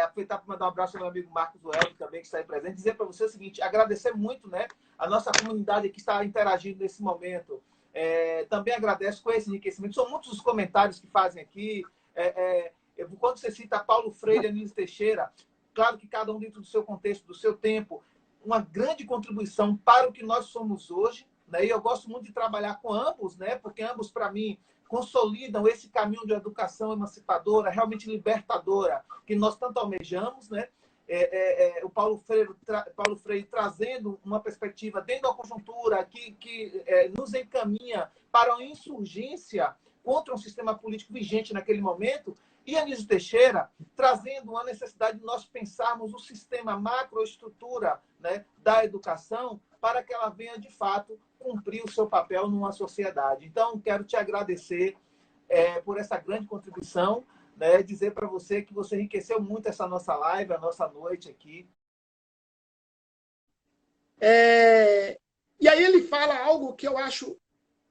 Aproveitar para mandar um abraço ao meu amigo Marcos Welber, também, que está aí presente. Dizer para você o seguinte, agradecer muito, né, a nossa comunidade que está interagindo nesse momento. Também agradeço com esse enriquecimento. São muitos os comentários que fazem aqui. Quando você cita Paulo Freire e Anísio Teixeira, claro que cada um dentro do seu contexto, do seu tempo, uma grande contribuição para o que nós somos hoje, né? E eu gosto muito de trabalhar com ambos, né? Porque ambos, para mim, consolidam esse caminho de educação emancipadora, realmente libertadora, que nós tanto almejamos, né? O Paulo Freire trazendo uma perspectiva dentro da conjuntura que nos encaminha para uma insurgência contra um sistema político vigente naquele momento, e Anísio Teixeira trazendo a necessidade de nós pensarmos o sistema macroestrutura, né, da educação para que ela venha, de fato, cumprir o seu papel numa sociedade. Então, quero te agradecer por essa grande contribuição, né? Dizer para você que você enriqueceu muito essa nossa live, a nossa noite aqui. E aí ele fala algo que eu acho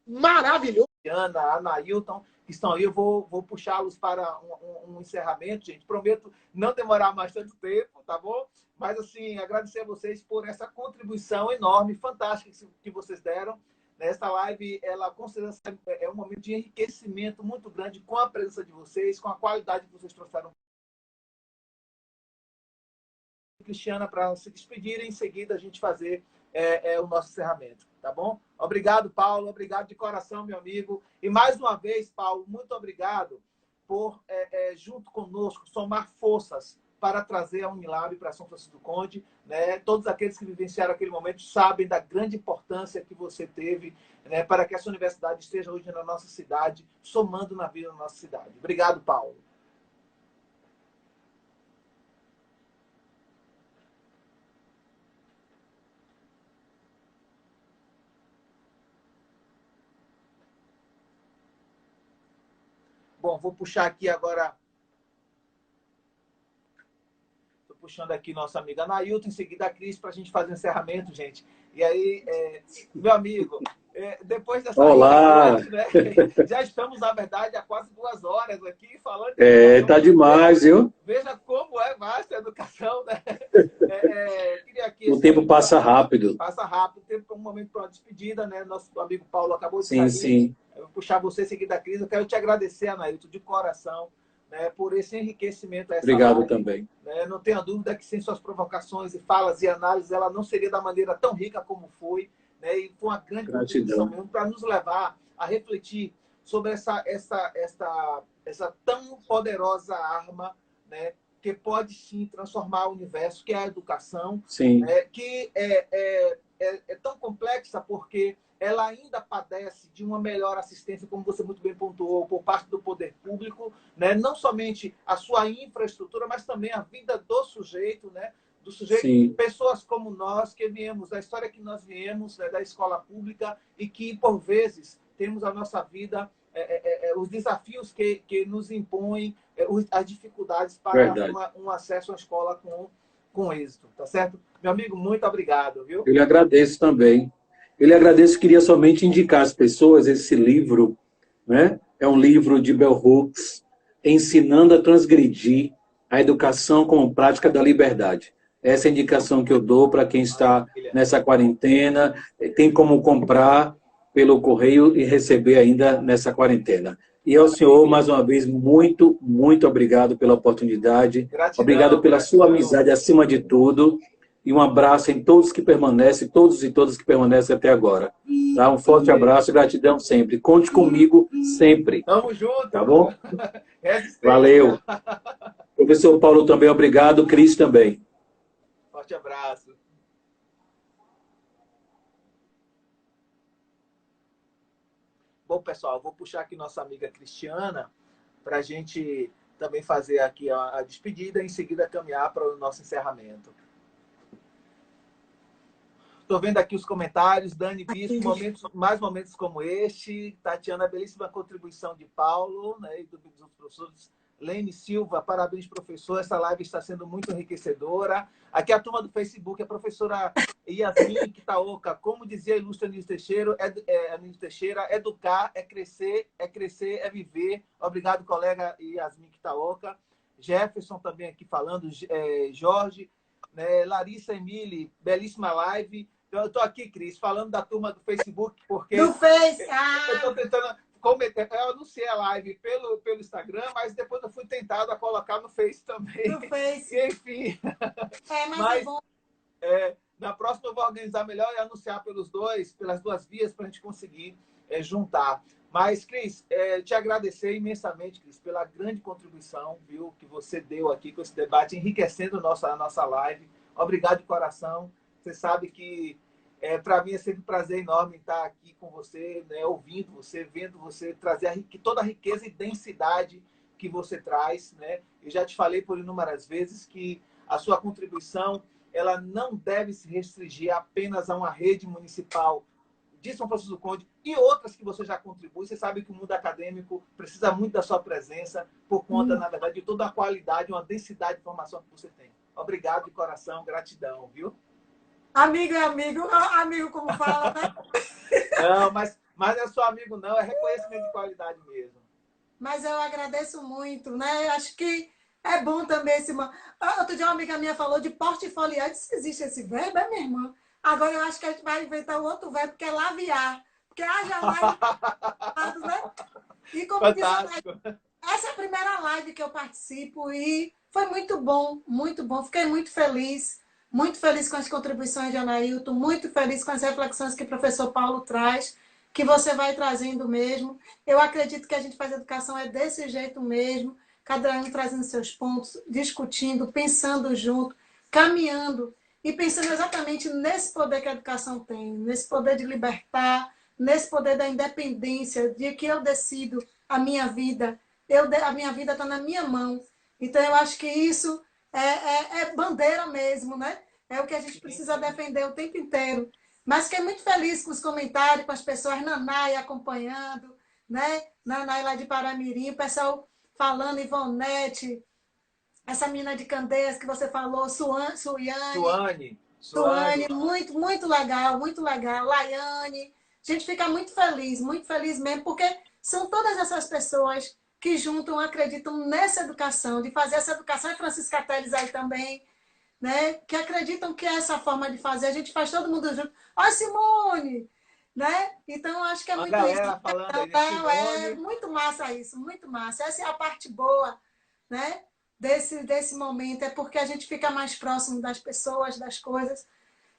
maravilhoso. Ana, Anailton, que estão aí, eu vou puxá-los para um encerramento, gente. Prometo não demorar mais tanto tempo, tá bom? Mas, assim, agradecer a vocês por essa contribuição enorme, fantástica que vocês deram. Essa live, ela com certeza é um momento de enriquecimento muito grande com a presença de vocês, com a qualidade que vocês trouxeram. Cristiana, para se despedir, em seguida a gente fazer o nosso encerramento, tá bom? Obrigado, Paulo, obrigado de coração, meu amigo. E mais uma vez, Paulo, muito obrigado por, junto conosco, somar forças para trazer a Unilab para São Francisco do Conde, né? Todos aqueles que vivenciaram aquele momento sabem da grande importância que você teve, né, para que essa universidade esteja hoje na nossa cidade, somando na vida da nossa cidade. Obrigado, Paulo. Bom, vou puxar aqui agora. Estou puxando aqui nossa amiga Anailton, em seguida a Cris, para a gente fazer o encerramento, gente. E aí, meu amigo, depois dessa Olá! Né, já estamos, na verdade, há quase 2 horas aqui falando. Tá demais, viu? Veja como é vasta a educação, né? Queria aqui, O tempo passa rápido. Passa rápido, tempo um momento para uma despedida, né? Nosso amigo Paulo acabou de sair. Sim. Eu vou puxar você em seguida da Cris. Eu quero te agradecer, Anailton, de coração, né, por esse enriquecimento. Obrigado live, também. Né? Não tenha dúvida que sem suas provocações e falas e análises, ela não seria da maneira tão rica como foi, né? E foi uma grande contribuição mesmo para nos levar a refletir sobre essa tão poderosa arma, né, que pode sim transformar o universo, que é a educação, sim. Que é tão complexa porque ela ainda padece de uma melhor assistência, como você muito bem pontuou, por parte do poder público, né? Não somente a sua infraestrutura, mas também a vida do sujeito, né? Do sujeito, Sim. Pessoas como nós, que viemos, da história que nós viemos, né, da escola pública, e que, por vezes, temos a nossa vida, os desafios que nos impõem, as dificuldades para um acesso à escola com êxito, tá certo? Meu amigo, muito obrigado, viu? Eu lhe agradeço também. Eu lhe agradeço, queria somente indicar às pessoas esse livro, né? É um livro de Bell Hooks, Ensinando a Transgredir a Educação como Prática da Liberdade. Essa é a indicação que eu dou para quem está nessa quarentena, tem como comprar pelo correio e receber ainda nessa quarentena. E ao senhor, mais uma vez, muito, muito obrigado pela oportunidade. Gratidão, obrigado pela sua amizade, acima de tudo. E um abraço em todos que permanecem, todos e todas que permanecem até agora. Tá? Um forte abraço e gratidão sempre. Conte comigo sempre. Tamo junto. Tá bom? Valeu. Professor Paulo também, obrigado. Cris também. Forte abraço. Bom, pessoal, vou puxar aqui nossa amiga Cristiana para a gente também fazer aqui a despedida e em seguida caminhar para o nosso encerramento. Estou vendo aqui os comentários. Dani Bispo, mais momentos como este. Tatiana, belíssima contribuição de Paulo, né, e dos professores. Lene Silva, parabéns, professor. Essa live está sendo muito enriquecedora. Aqui a turma do Facebook, a professora Yasmin Kitaoka. Como dizia a ilustre Anísio Teixeira, educar é crescer, é viver. Obrigado, colega Yasmin Kitaoka. Jefferson também aqui falando, Jorge, né, Larissa Emile, belíssima live. Eu estou aqui, Cris, falando da turma do Facebook, porque... Do Face! Eu estou tentando... Eu anunciei a live pelo Instagram, mas depois eu fui tentado a colocar no Face também. No Face. E, enfim. Mas é bom. Na próxima eu vou organizar melhor e anunciar pelas duas vias, para a gente conseguir juntar. Mas, Cris, te agradecer imensamente, Cris, pela grande contribuição, viu, que você deu aqui com esse debate, enriquecendo a nossa live. Obrigado de coração. Você sabe que para mim é sempre um prazer enorme estar aqui com você, né, ouvindo você, vendo você, trazer toda a riqueza e densidade que você traz, né? Eu já te falei por inúmeras vezes que a sua contribuição ela não deve se restringir apenas a uma rede municipal de São Francisco do Conde e outras que você já contribui. Você sabe que o mundo acadêmico precisa muito da sua presença por conta, na verdade, de toda a qualidade, uma densidade de informação que você tem. Obrigado de coração, gratidão, viu? Amigo é amigo, amigo como fala, né? Não, mas não é só amigo, não, é reconhecimento de qualidade mesmo. Mas eu agradeço muito, né? Acho que é bom também esse... Outro dia uma amiga minha falou de portfoliar. Se existe esse verbo, é minha irmã. Agora eu acho que a gente vai inventar um outro verbo, que é laviar. Porque haja live, né? E como disse a Thaís, essa é a primeira live que eu participo e foi muito bom, muito bom. Fiquei muito feliz com as contribuições de Anailton, muito feliz com as reflexões que o professor Paulo traz, que você vai trazendo mesmo. Eu acredito que a gente faz educação é desse jeito mesmo, cada um trazendo seus pontos, discutindo, pensando junto, caminhando e pensando exatamente nesse poder que a educação tem, nesse poder de libertar, nesse poder da independência, de que eu decido a minha vida, a minha vida está na minha mão. Então, eu acho que isso é bandeira mesmo, né? É o que a gente precisa defender o tempo inteiro. Mas fiquei muito feliz com os comentários, com as pessoas, Nanai acompanhando, né? Nanai lá de Paramirim, o pessoal falando, Ivonete, essa menina de Candeias que você falou, Suane, muito, muito legal, muito legal. Laiane, a gente fica muito feliz mesmo, porque são todas essas pessoas que juntam, acreditam nessa educação, de fazer essa educação, e Francisca Teles aí também, né? Que acreditam que é essa forma de fazer, a gente faz todo mundo junto. Ó, Simone! Né? Então, acho que é muito isso. Falando aí, né? É muito massa isso, muito massa. Essa é a parte boa, né? Desse momento, é porque a gente fica mais próximo das pessoas, das coisas,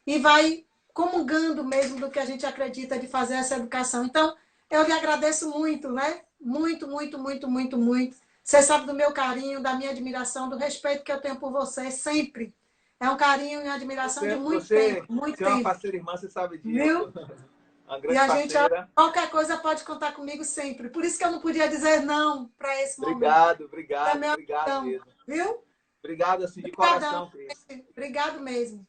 e vai comungando mesmo do que a gente acredita de fazer essa educação. Então, eu lhe agradeço muito, né? Muito, muito, muito, muito, muito. Você sabe do meu carinho, da minha admiração, do respeito que eu tenho por você, sempre. É um carinho e admiração de muito tempo, muito tempo. Você é uma parceira irmã, você sabe disso. Viu? Uma grande e a gente, parceira. Qualquer coisa, pode contar comigo sempre. Por isso que eu não podia dizer não para esse momento. Obrigado mesmo. Viu? Obrigado, assim, de coração, Cris. Obrigado mesmo.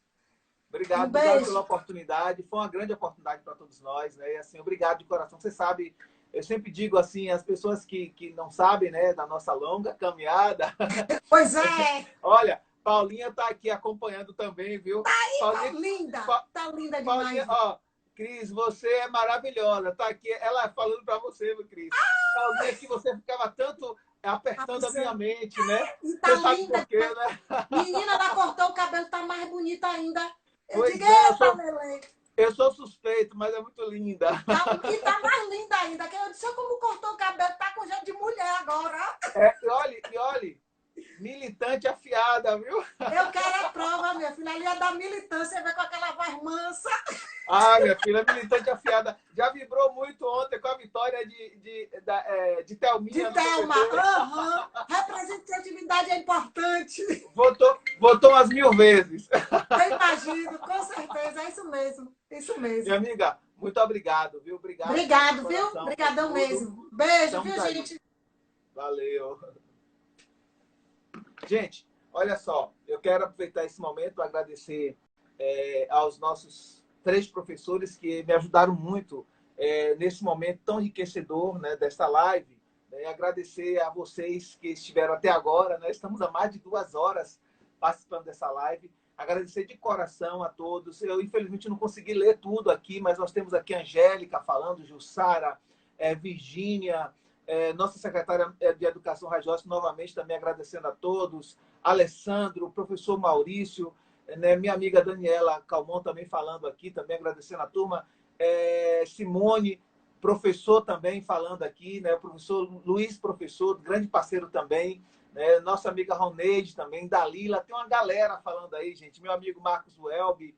Obrigado pela oportunidade. Foi uma grande oportunidade para todos nós, né? E, assim, obrigado de coração. Você sabe, eu sempre digo assim, as pessoas que não sabem, né, da nossa longa caminhada. Pois é. Olha, Paulinha está aqui acompanhando também, viu? Tá aí, Paulinha, linda. Tá linda demais. Paulinha, ó, Cris, você é maravilhosa. Tá aqui, ela falando para você, Cris. Paulinha, que você ficava tanto apertando a minha mente, né? E tá você linda. Sabe por quê, né? Menina, ela cortou o cabelo, tá mais bonita ainda. Eu sou suspeito, mas é muito linda. E tá mais linda ainda. Que eu disse, como cortou o cabelo, tá com jeito de mulher agora. E olhe, militante afiada, viu? Eu quero a prova, minha filha. Ali é da militância, vê com aquela voz mansa. Ah, minha filha, militante afiada. Já vibrou muito ontem com a vitória de Thelminha. De Thelma. Representatividade é importante. Votou umas 1000 vezes. Eu imagino, com certeza. É isso mesmo. Isso mesmo. Minha amiga, muito obrigado, viu? Obrigado, viu? Obrigadão mesmo. Beijo, viu, gente? Valeu. Gente, olha só, eu quero aproveitar esse momento para agradecer aos nossos 3 professores que me ajudaram muito nesse momento tão enriquecedor, né, desta live. Né, agradecer a vocês que estiveram até agora, né, estamos há mais de 2 horas participando dessa live. Agradecer de coração a todos. Eu, infelizmente, não consegui ler tudo aqui, mas nós temos aqui a Angélica falando, Jussara, Virgínia, nossa secretária de Educação Rajossi, novamente também agradecendo a todos, Alessandro, o professor Maurício, né, minha amiga Daniela Calmon também falando aqui, também agradecendo a turma, Simone, professor também falando aqui, né, o professor Luiz, professor, grande parceiro também, né, nossa amiga Roneide também, Dalila, tem uma galera falando aí, gente, meu amigo Marcos Welby,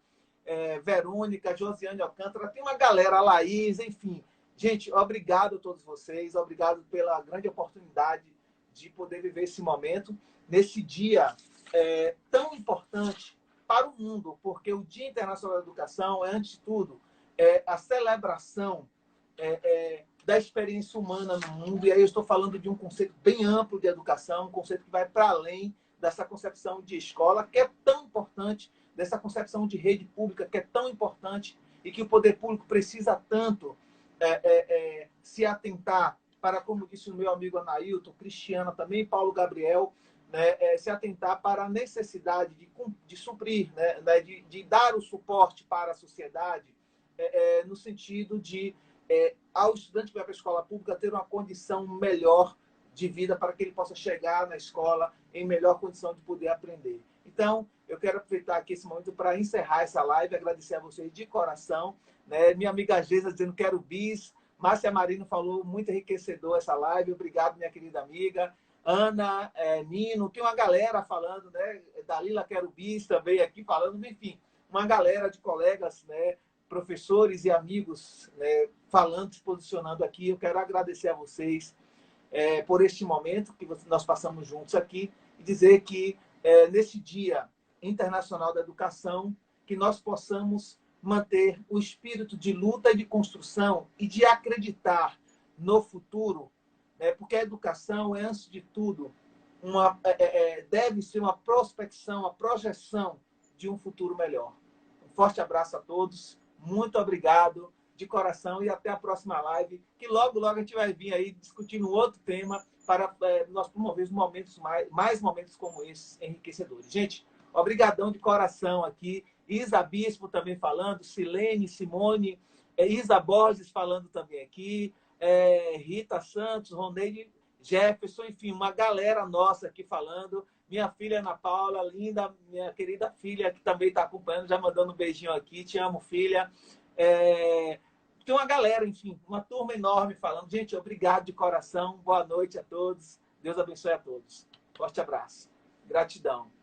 Verônica, Josiane Alcântara, tem uma galera, Laís, enfim. Gente, obrigado a todos vocês, obrigado pela grande oportunidade de poder viver esse momento, nesse dia tão importante para o mundo, porque o Dia Internacional da Educação é, antes de tudo, a celebração da experiência humana no mundo, e aí eu estou falando de um conceito bem amplo de educação, um conceito que vai para além dessa concepção de escola, que é tão importante, dessa concepção de rede pública, que é tão importante, e que o poder público precisa tanto se atentar para, como disse o meu amigo Anailton, Cristiana também, Paulo Gabriel, né, se atentar para a necessidade de suprir, né, de dar o suporte para a sociedade, no sentido de, ao estudante que vai para a escola pública, ter uma condição melhor de vida para que ele possa chegar na escola em melhor condição de poder aprender. Então, eu quero aproveitar aqui esse momento para encerrar essa live, agradecer a vocês de coração, né? Minha amiga Geisa dizendo quero bis, Márcia Marino falou, muito enriquecedor essa live, obrigado, minha querida amiga. Ana, Nino, tem uma galera falando, né? Dalila Quero Bis também aqui falando, enfim, uma galera de colegas, né? Professores e amigos, né? Falando, se posicionando aqui. Eu quero agradecer a vocês por este momento que nós passamos juntos aqui e dizer que nesse Dia Internacional da Educação, que nós possamos manter o espírito de luta e de construção e de acreditar no futuro, né? Porque a educação é, antes de tudo, deve ser uma prospecção, uma projeção de um futuro melhor. Um forte abraço a todos, muito obrigado de coração e até a próxima live, que logo, logo a gente vai vir aí discutindo um outro tema para nós promovermos mais momentos como esses enriquecedores. Gente, obrigadão de coração aqui. Isa Bispo também falando, Silene, Simone, Isa Borges falando também aqui, Rita Santos, Roneide Jefferson, enfim, uma galera nossa aqui falando. Minha filha Ana Paula, linda, minha querida filha, que também está acompanhando, já mandando um beijinho aqui. Te amo, filha. Tem uma galera, enfim, uma turma enorme falando. Gente, obrigado de coração. Boa noite a todos. Deus abençoe a todos. Forte abraço. Gratidão.